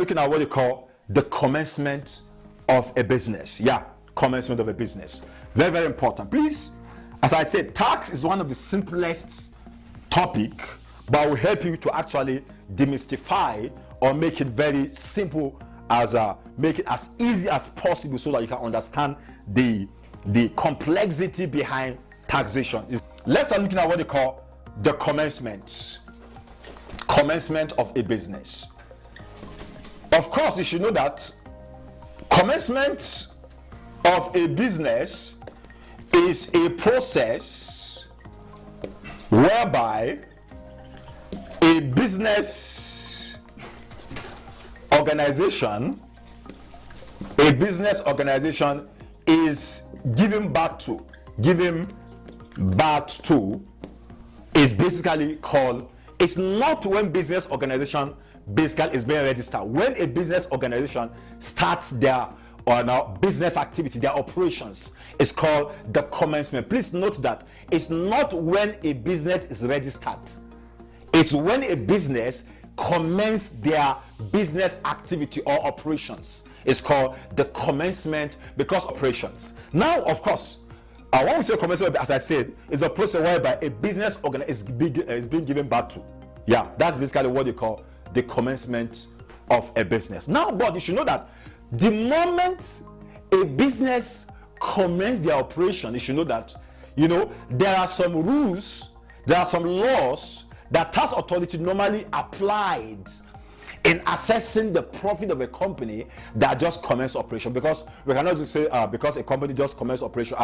looking at what they call the commencement of a business. Yeah, commencement of a business. Very, very important. Please, as I said, tax is one of the simplest topic, but will help you to actually demystify or make it very simple, as make it as easy as possible so that you can understand the complexity behind taxation. Let's start looking at what they call the commencement of a business. Of course, you should know that commencement of a business is a process whereby a business organization is giving birth to is basically called, it's not when business organization basically is being registered. When a business organization starts their business activity, their operations, it's called the commencement. Please note that it's not when a business is registered. It's when a business commence their business activity or operations. It's called the commencement because operations. Now, of course, when we say commencement, as I said, is a process whereby a business is being given birth to. Yeah, that's basically what they call the commencement of a business. Now, but you should know that the moment a business commences their operation, you should know that, there are some rules, there are some laws that tax authority normally applied in assessing the profit of a company that just commenced operation. Because we cannot just say because a company just commenced operation,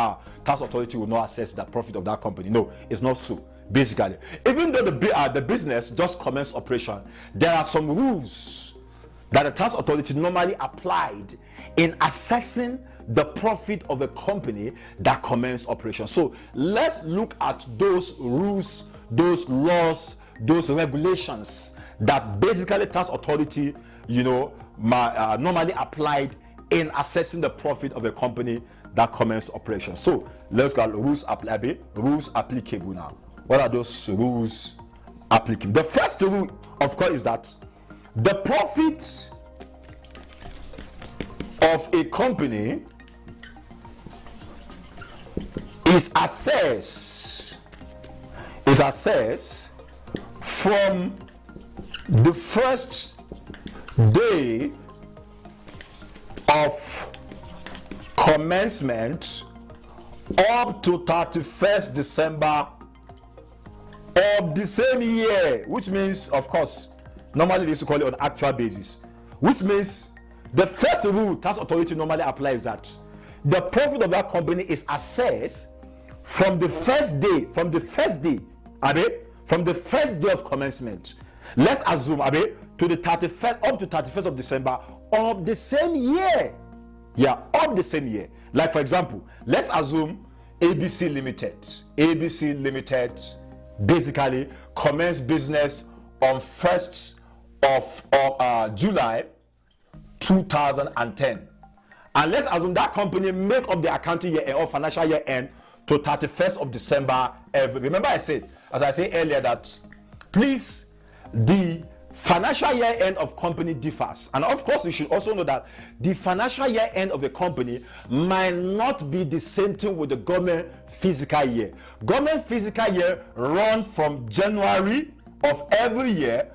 tax authority will not assess the profit of that company. No, it's not so. Basically, even though the business just commenced operation, there are some rules that the tax authority normally applied in assessing the profit of a company that commenced operation. So let's look at those rules, those laws, those regulations that basically tax authority normally applied in assessing the profit of a company that commenced operation. So let's look at rules applicable now. What are those rules applicable? The first rule, of course, is that the profit of a company is assessed from the first day of commencement up to 31st December of the same year, which means, of course, normally they used to call it on actual basis, which means the first rule tax authority normally applies that the profit of that company is assessed from the first day of commencement. Let's assume to the 31st up to 31st of December of the same year. Yeah, of the same year. Like, for example, let's assume ABC Limited basically commenced business on 1st of July 2010, and let's assume that company make up the accounting year or financial year end to 31st of December every. Remember, as I said earlier, that please, the financial year end of company differs, and of course you should also know that the financial year end of a company might not be the same thing with the government fiscal year. Government fiscal year runs from January of every year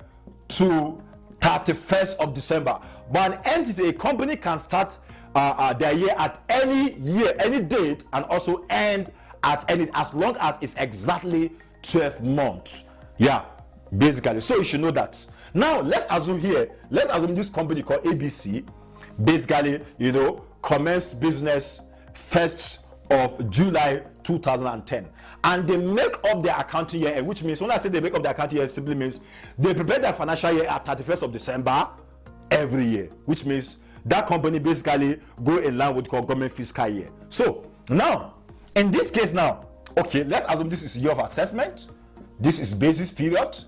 to 31st of December, but an entity, a company, can start their year at any date, and also end at any, as long as it's exactly 12 months. Yeah, basically. So you should know that. Now let's assume this company called ABC basically commenced business 1st of July 2010, and they make up their accounting year, which means, when I say they make up their accounting year, simply means they prepare their financial year at 31st of December every year, which means that company basically go in line with government fiscal year. So now, in this case now, okay, let's assume this is year of assessment, this is basis period,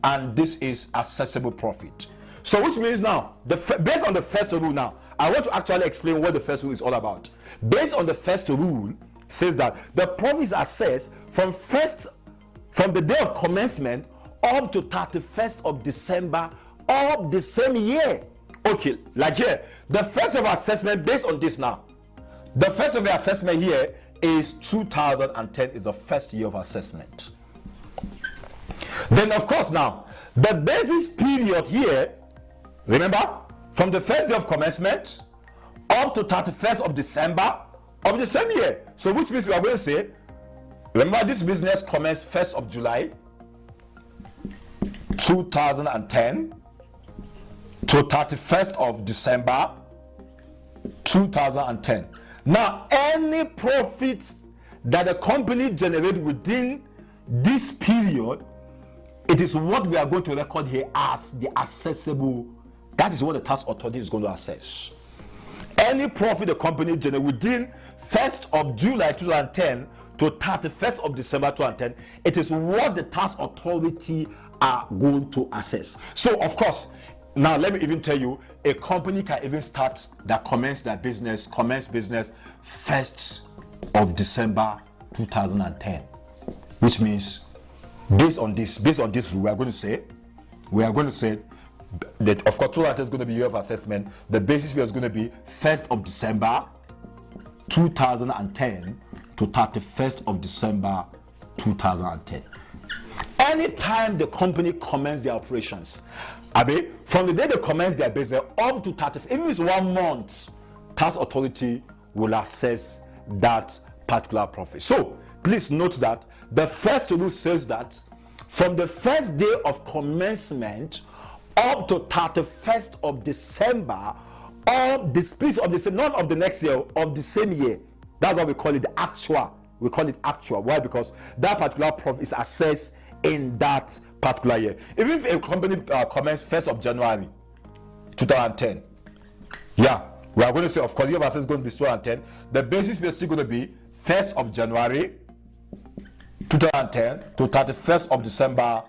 and this is assessable profit. So which means now, based on the first rule now, I want to actually explain what the first rule is all about. Based on the first rule, says that the profit is assessed from the day of commencement up to 31st of December of the same year. Okay, like here, the first of assessment based on this now. The first of the assessment here is 2010 is the first year of assessment. Then of course now, the basis period here, remember, from the first day of commencement up to 31st of December of the same year. So which means we are going to say, remember this business commenced 1st of July 2010 to 31st of December 2010. Now, any profits that the company generates within this period, it is what we are going to record here as the assessable. That is what the tax authority is going to assess. Any profit the company generates within 1st of July 2010 to 31st of December 2010, it is what the tax authority are going to assess. So, of course, now let me even tell you, a company can even commence business 1st of December 2010, which means based on this we are going to say that of course 2010 is going to be year of assessment. The basis year is going to be 1st of December 2010 to 31st of December 2010. Anytime the company commences their operations, from the day they commence their business up to 30, even if it's 1 month, tax authority will assess that particular profit. So please note that the first rule says that from the first day of commencement up to 31st of December of this piece of the not of the next year, of the same year. That's why we call it the actual. We call it actual. Why? Because that particular profit is assessed in that particular year. Even if a company commenced 1st of January 2010, yeah, we are going to say, of course, year of assessment is going to be 2010. The basis is still going to be 1st of January 2010 to 31st of December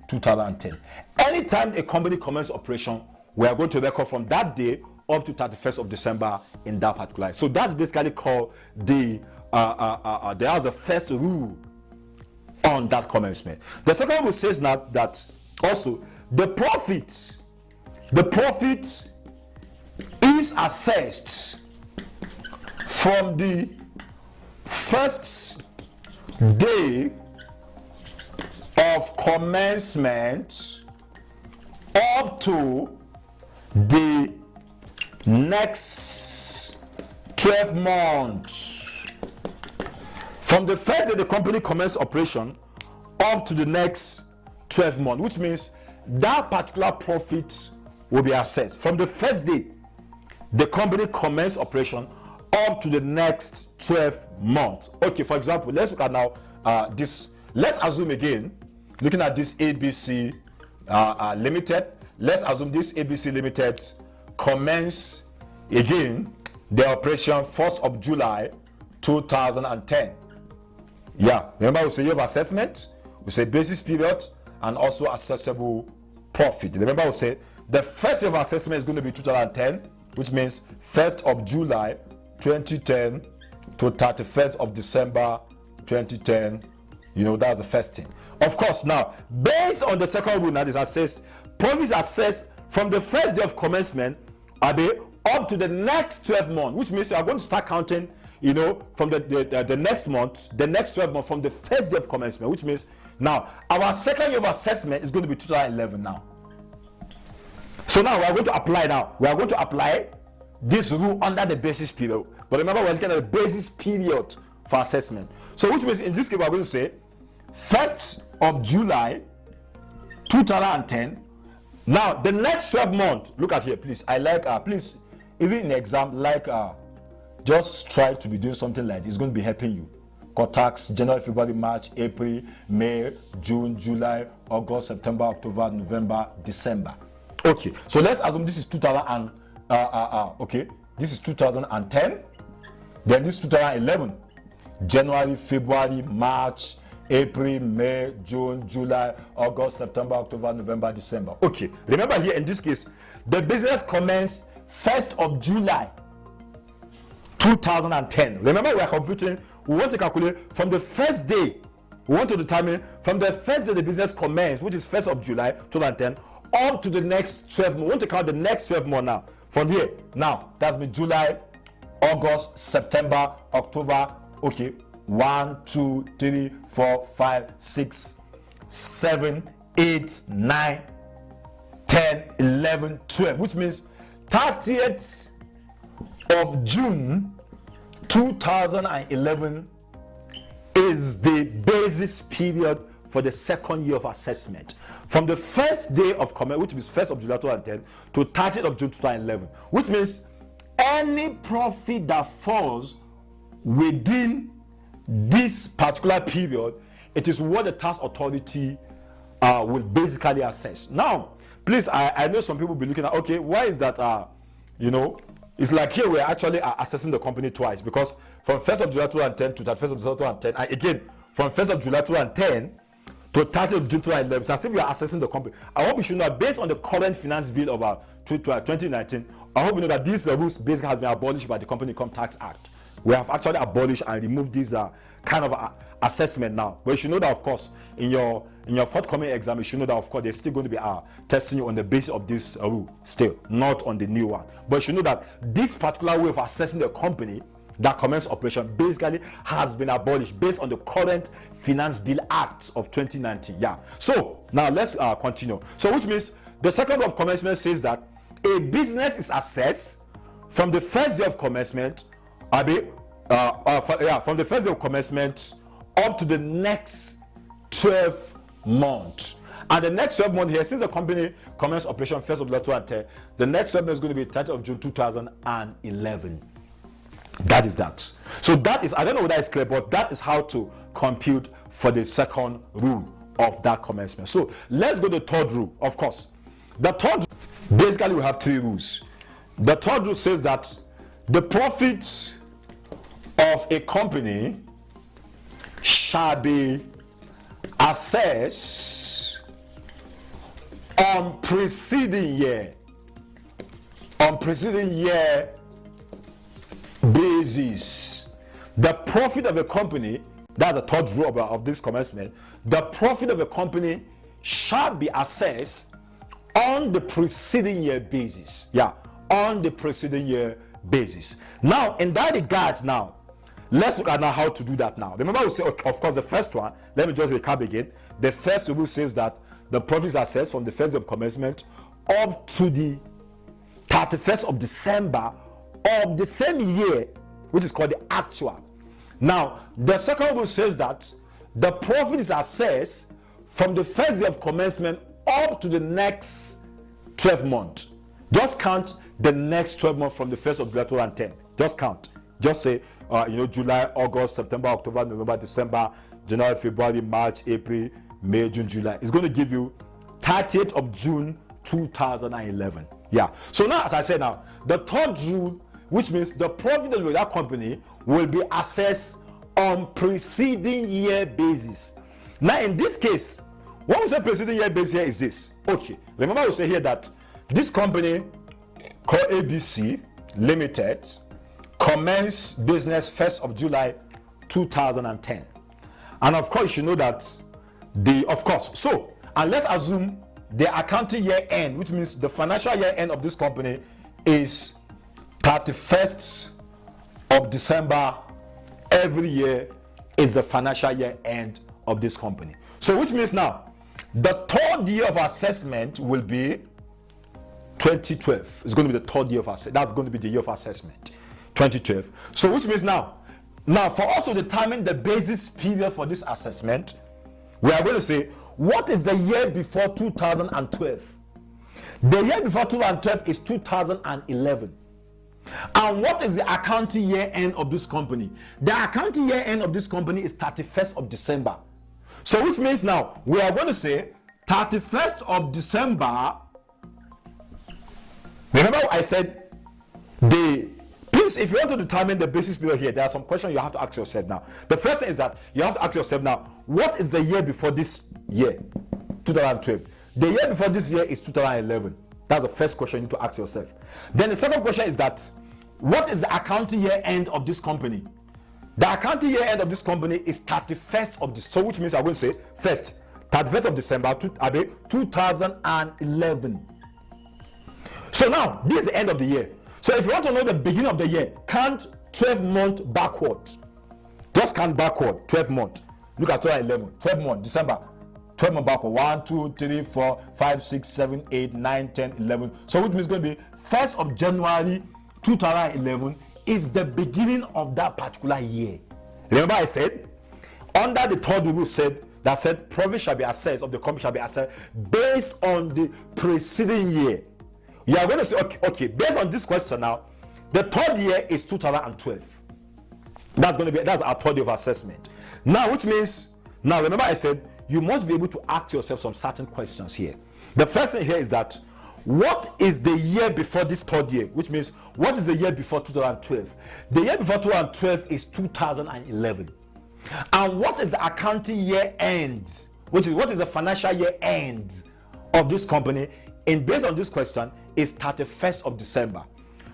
2010. Anytime a company commences operation, we are going to record from that day up to 31st of December in that particular. So that's basically called the there's the first rule on that commencement. The second rule says now that also the profit is assessed from the first day of commencement up to the next 12 months. From the first day the company commenced operation up to the next 12 months, which means that particular profit will be assessed from the first day the company commenced operation up to the next 12 months. Okay, for example, let's look at now this. Let's assume again, looking at this ABC Limited. Let's assume this ABC Limited commence again the operation 1st of July 2010. Yeah, remember we say you have assessment, we say basis period, and also assessable profit. Remember we say the first year of assessment is going to be 2010, which means 1st of July 2010 to 31st of December 2010. You know, that's the first thing. Of course, now based on the second rule, now is assessed, profits assessed from the first day of commencement up to the next 12 months, which means you are going to start counting, you know, from the next month, the next 12 months from the first day of commencement, which means now our second year of assessment is going to be 2011 now. So now we are going to apply this rule under the basis period. But remember, we're looking at the basis period for assessment. So which means in this case, we're going to say 1st of July 2010. Now the next 12 months, look at here, please. I like please, even in the exam, like just try to be doing something like this. It's going to be helping you. Tax January, February, March, April, May, June, July, August, September, October, November, December. Okay, so let's assume this is 2000 okay, this is 2010, then this is 2011. January, February, March, April, May, June, July, August, September, October, November, December. Okay, remember here in this case, the business commenced 1st of July 2010. Remember, we are computing, we want to calculate from the first day, we want to determine from the first day the business commenced, which is 1st of July 2010, up to the next 12 months. We want to count the next 12 months now. from here. Now, that's been July, August, September, October. Okay, 1, 2, 3, 4, 5, 6, 7, 8, 9, 10, 11, 12, which means 30th of June 2011 is the basis period for the second year of assessment. From the first day of commencement, which is 1st of July 2010 to 30th of June 2011, which means any profit that falls within this particular period, it is what the tax authority will basically assess. Now, please, I know some people will be looking at, okay, why is that, it's like here we're actually assessing the company twice, because from 1st of July 2010 to 31st of December 2010, and again, from 1st of July 2010 to 30th of June 2011, it's as if we are assessing the company. I hope you should know, based on the current finance bill of 2019, I hope you know that these rules basically has been abolished by the Company Income Tax Act. We have actually abolished and removed this kind of assessment now. But you should know that, of course, in your forthcoming exam, you should know that, of course, they're still going to be testing you on the basis of this rule, still not on the new one. But you should know that this particular way of assessing the company that commenced operation basically has been abolished based on the current Finance Bill Act of 2019. Yeah. So now let's continue. So which means the second of commencement says that a business is assessed from the first day of commencement, from the first day of commencement up to the next 12 months. And the next 12 months here, since the company commenced operation 1st of July 2010, the next 12 months is going to be 30th of June 2011. That is that. So that is, I don't know whether it's clear, but that is how to compute for the second rule of that commencement. So let's go to the third rule. Of course, the third, basically we have three rules. The third rule says that the profit of a company shall be assessed on preceding year basis. The profit of a company, that's the third rule of this commencement, the profit of a company shall be assessed on the preceding year basis. Yeah, on the preceding year basis. Now, in that regards, now let's look at now how to do that. Now, remember we say, okay, of course, the first one, let me just recap again. The first rule says that the profits are assessed from the first day of commencement up to the 31st of December of the same year, which is called the actual. Now, the second rule says that the profit is assessed from the first day of commencement up to the next 12 months. Just count the next 12 months from the 1st of July 2010. Just count. Just say, July, August, September, October, November, December, January, February, March, April, May, June, July. It's going to give you 30th of June 2011. Yeah. So now, as I said now, the third rule, which means the profit of that company will be assessed on preceding year basis. Now, in this case, what we say preceding year basis here is this. Okay. Remember we say here that this company called ABC Limited commenced business 1st of July 2010. And of course, you know that and let's assume the accounting year end, which means the financial year end of this company is 31st of December. Every year is the financial year end of this company. So which means now the third year of assessment will be 2012. It's going to be the third year of assessment. That's going to be the year of assessment, 2012. So which means now for us to determine the basis period for this assessment, we are going to say, what is the year before 2012? The year before 2012 is 2011. And what is the accounting year end of this company? The accounting year end of this company is 31st of December. So which means now we are going to say 31st of December. Remember I said please, if you want to determine the basis period here, there are some questions you have to ask yourself now. The first thing is that you have to ask yourself now, what is the year before this year, 2012? The year before this year is 2011. That's the first question you need to ask yourself. Then the second question is that, what is the accounting year end of this company? The accounting year end of this company is 31st of December, so which means I'm going to say first, 31st of December 2011. So now, this is the end of the year. So if you want to know the beginning of the year, count 12 months backwards. Just count backward, 12 months. Look at 11, 12 months, December. 12 months backward. 1, 2, 3, 4, 5, 6, 7, 8, 9, 10, 11. So which means it's going to be 1st of January 2011 is the beginning of that particular year. Remember I said, under the third rule said, profit shall be assessed, of the company shall be assessed based on the preceding year. You are going to say, okay, based on this question now, the third year is 2012. That's our third year of assessment. Now, which means, now remember I said, you must be able to ask yourself some certain questions here. The first thing here is that, what is the year before this third year? Which means, what is the year before 2012? The year before 2012 is 2011. And what is the accounting year end? What is the financial year end of this company? And based on this question, is 31st of December.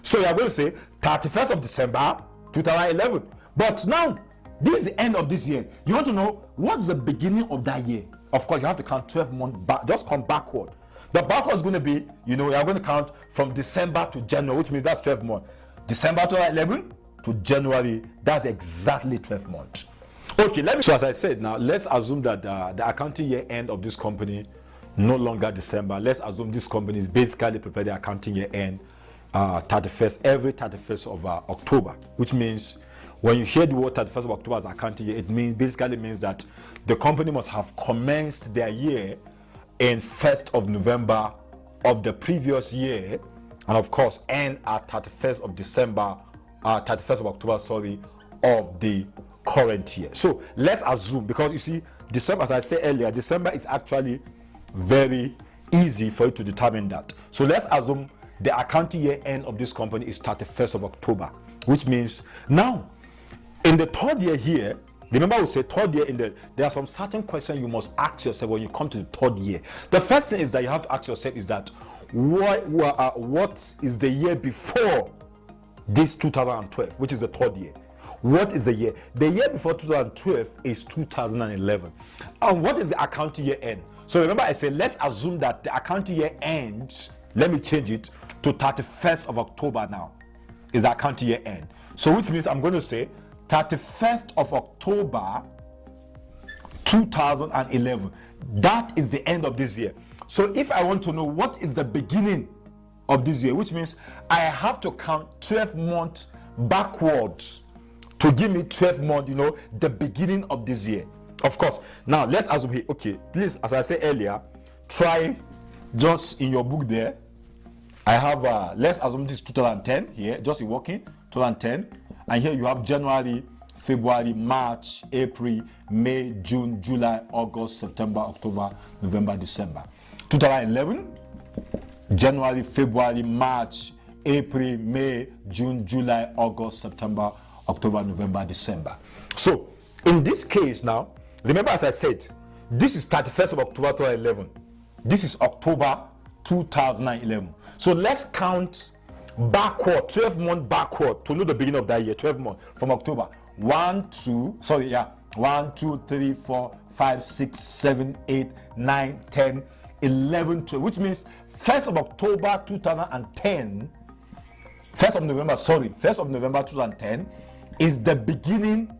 So you are going to say 31st of December 2011. But now, this is the end of this year. You want to know what's the beginning of that year? Of course, you have to count 12 months back. Just come backward. The backward is going to be, you are going to count from December to January, which means that's 12 months. December 2011 to January, that's exactly 12 months. Okay, so as I said, now let's assume that the accounting year end of this company no longer December. Let's assume this company is basically prepared the accounting year end every 31st of October, which means when you hear the word 31st of October as accounting year, it basically means that the company must have commenced their year in 1st of November of the previous year, and of course end at 31st of December, 31st of October, of the current year. So let's assume, because you see, December, as I said earlier, December is actually very easy for you to determine that. So let's assume the accounting year end of this company is 31st of October, which means now in the third year here, remember we said third year, there are some certain questions you must ask yourself when you come to the third year. The first thing is that you have to ask yourself is that what is the year before this 2012, which is the third year? What is the year? The year before 2012 is 2011. And what is the accounting year end? So remember I said, let's assume that the accounting year ends, let me change it to 31st of October now, is the accounting year end. So which means I'm going to say 31st of October 2011. That is the end of this year. So if I want to know what is the beginning of this year, which means I have to count 12 months backwards to give me 12 months, the beginning of this year. Of course, now let's assume here, okay, please, as I said earlier, try just in your book there. I have, let's assume this is 2010 here, just in working, 2010. And here you have January, February, March, April, May, June, July, August, September, October, November, December. 2011, January, February, March, April, May, June, July, August, September, October, November, December. So in this case now, remember as I said, this is 31st of October 2011. This is October 2011. So let's count backward, 12 months backward to know the beginning of that year, 12 months from October. 1, 2, 3, 4, 5, 6, 7, 8, 9, 10, 11, 12, which means 1st of October 2010, 1st of November 2010 is the beginning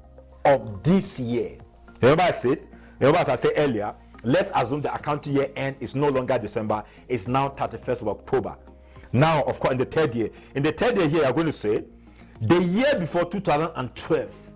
of this year. Remember as I said earlier, let's assume the accounting year end is no longer December, it's now 31st of October. Now, of course, in the third year here, I'm going to say the year before 2012.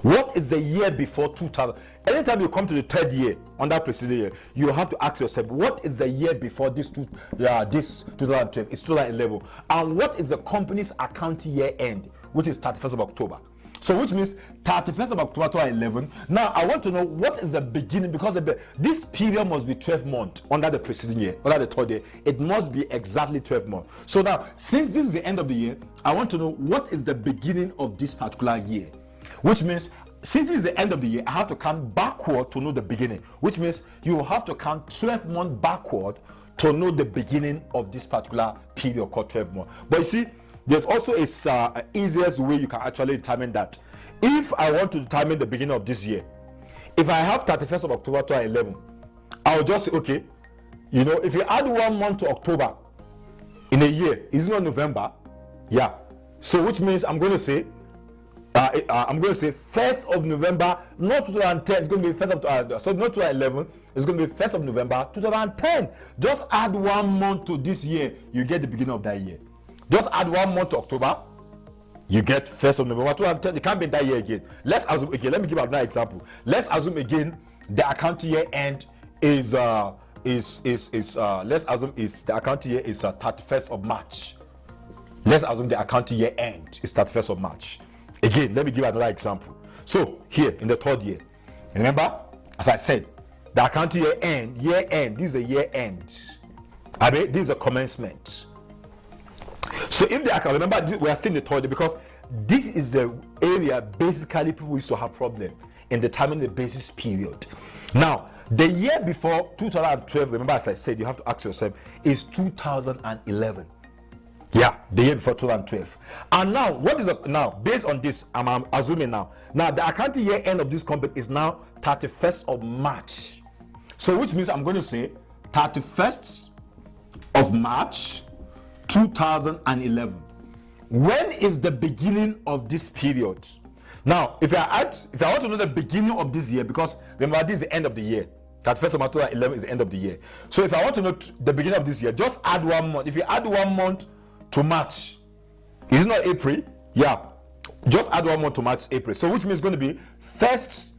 What is the year before 2000? Anytime you come to the third year, under preceding year, you have to ask yourself, what is the year before this 2012? It's 2011. And what is the company's accounting year end, which is 31st of October? So which means 31st of October 2011. Now I want to know what is the beginning, because this period must be 12 months under the preceding year, under the third year. It must be exactly 12 months. So now, since this is the end of the year, I want to know what is the beginning of this particular year. Which means, since it's the end of the year, I have to count backward to know the beginning. Which means you will have to count 12 months backward to know the beginning of this particular period called 12 months. But you see, there's also a easiest way you can actually determine that. If I want to determine the beginning of this year, if I have 31st of October 2011, I'll just say, okay, if you add 1 month to October, in a year. Is it not November? Yeah. So which means I'm going to say 1st of November, not 2010. It's going to be 1st of so not 2011. It's going to be 1st of November 2010. Just add 1 month to this year, you get the beginning of that year. Just add 1 month to October, you get 1st of November 2010. It can't be that year again. Let's assume again. Let me give another example. Let's assume again the account year end is let's assume the account year is 31st of March. Let's assume the account year end is 31st of March. Again, let me give another example. So here in the 3rd year, remember, as I said, the account year end, this is a year end. I mean, this is a commencement. So if the account, remember, we are still in the 3rd year, because this is the area basically people used to have problem in determining the basis period. Now, the year before 2012, remember, as I said, you have to ask yourself, is 2011. Yeah, the year before 2012. And now, what is now based on this? I'm assuming now the accounting year end of this company is now 31st of March. So which means I'm going to say 31st of March 2011. When is the beginning of this period? Now, if I want to know the beginning of this year, because remember this is the end of the year. 31st of March 2011 is the end of the year. So if I want to know the beginning of this year, just add 1 month. If you add 1 month to March, is it not April? Yeah, just add 1 month to March, April. So which means it's going to be 1st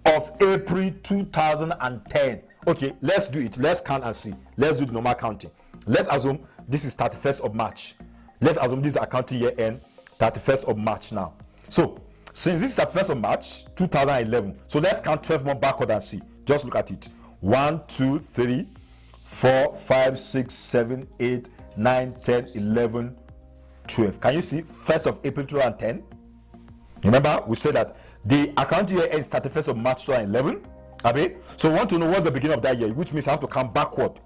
of April 2010. Okay, let's do it. Let's count and see. Let's do the normal counting. Let's assume this is 31st of March. Let's assume this is accounting year end 31st of March now. So since this is 31st of March 2011, so let's count 12 months backward and see. Just look at it. 1, 2, 3, 4, 5, 6, 7, 8, 9, 10, 11, 12. Can you see 1st of April 2010? Remember, we said that the account year ends 31st of March 2011. Okay? So we want to know what's the beginning of that year, which means I have to come backward,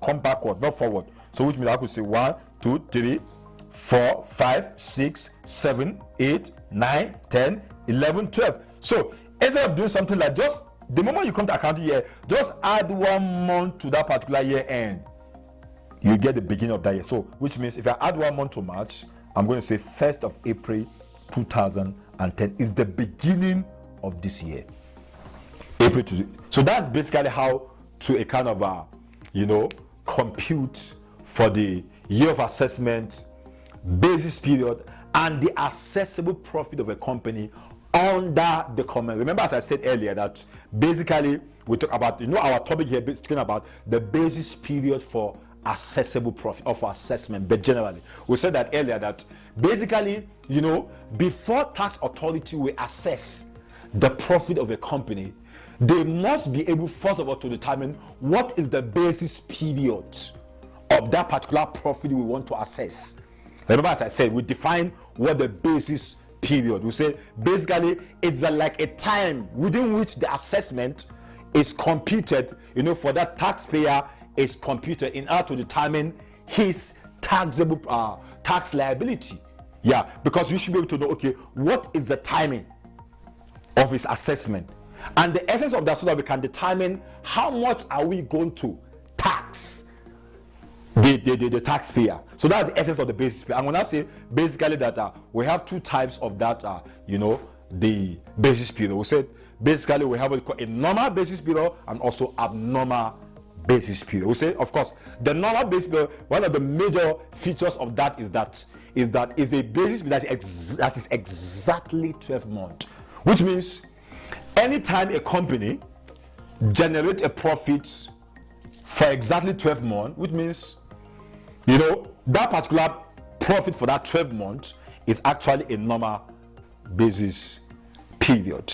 not forward. So which means I have to say 1, 2, 3, 4, 5, 6, 7, 8, 9, 10, 11, 12. So instead of doing something like just the moment you come to accounting year, just add 1 month to that particular year end. You get the beginning of that year. So which means if I add 1 month to March, I'm going to say 1st of April 2010 is the beginning of this year. April to, so that's basically how to a kind of compute for the year of assessment, basis period, and the assessable profit of a company under the comment. Remember, as I said earlier, that basically we talk about, our topic here is talking about the basis period for assessable profit of assessment. But generally, we said that earlier, that basically, before tax authority will assess the profit of a company, they must be able, first of all, to determine what is the basis period of that particular profit we want to assess. Remember, as I said, we define what the basis period. We say basically it's like a time within which the assessment is computed, for that taxpayer is computed in order to determine his taxable tax liability. Yeah, because you should be able to know, okay, what is the timing of his assessment, and the essence of that, so that we can determine how much are we going to tax the taxpayer. So that's the essence of the basis period. And when I say basically that we have two types of that, the basis period. We said basically we have what we call a normal basis period and also abnormal basis period. We say, of course, the normal basis period, one of the major features of that is a basis period that is exactly 12 months, which means anytime a company generates a profit for exactly 12 months, which means that particular profit for that 12 months is actually a normal basis period.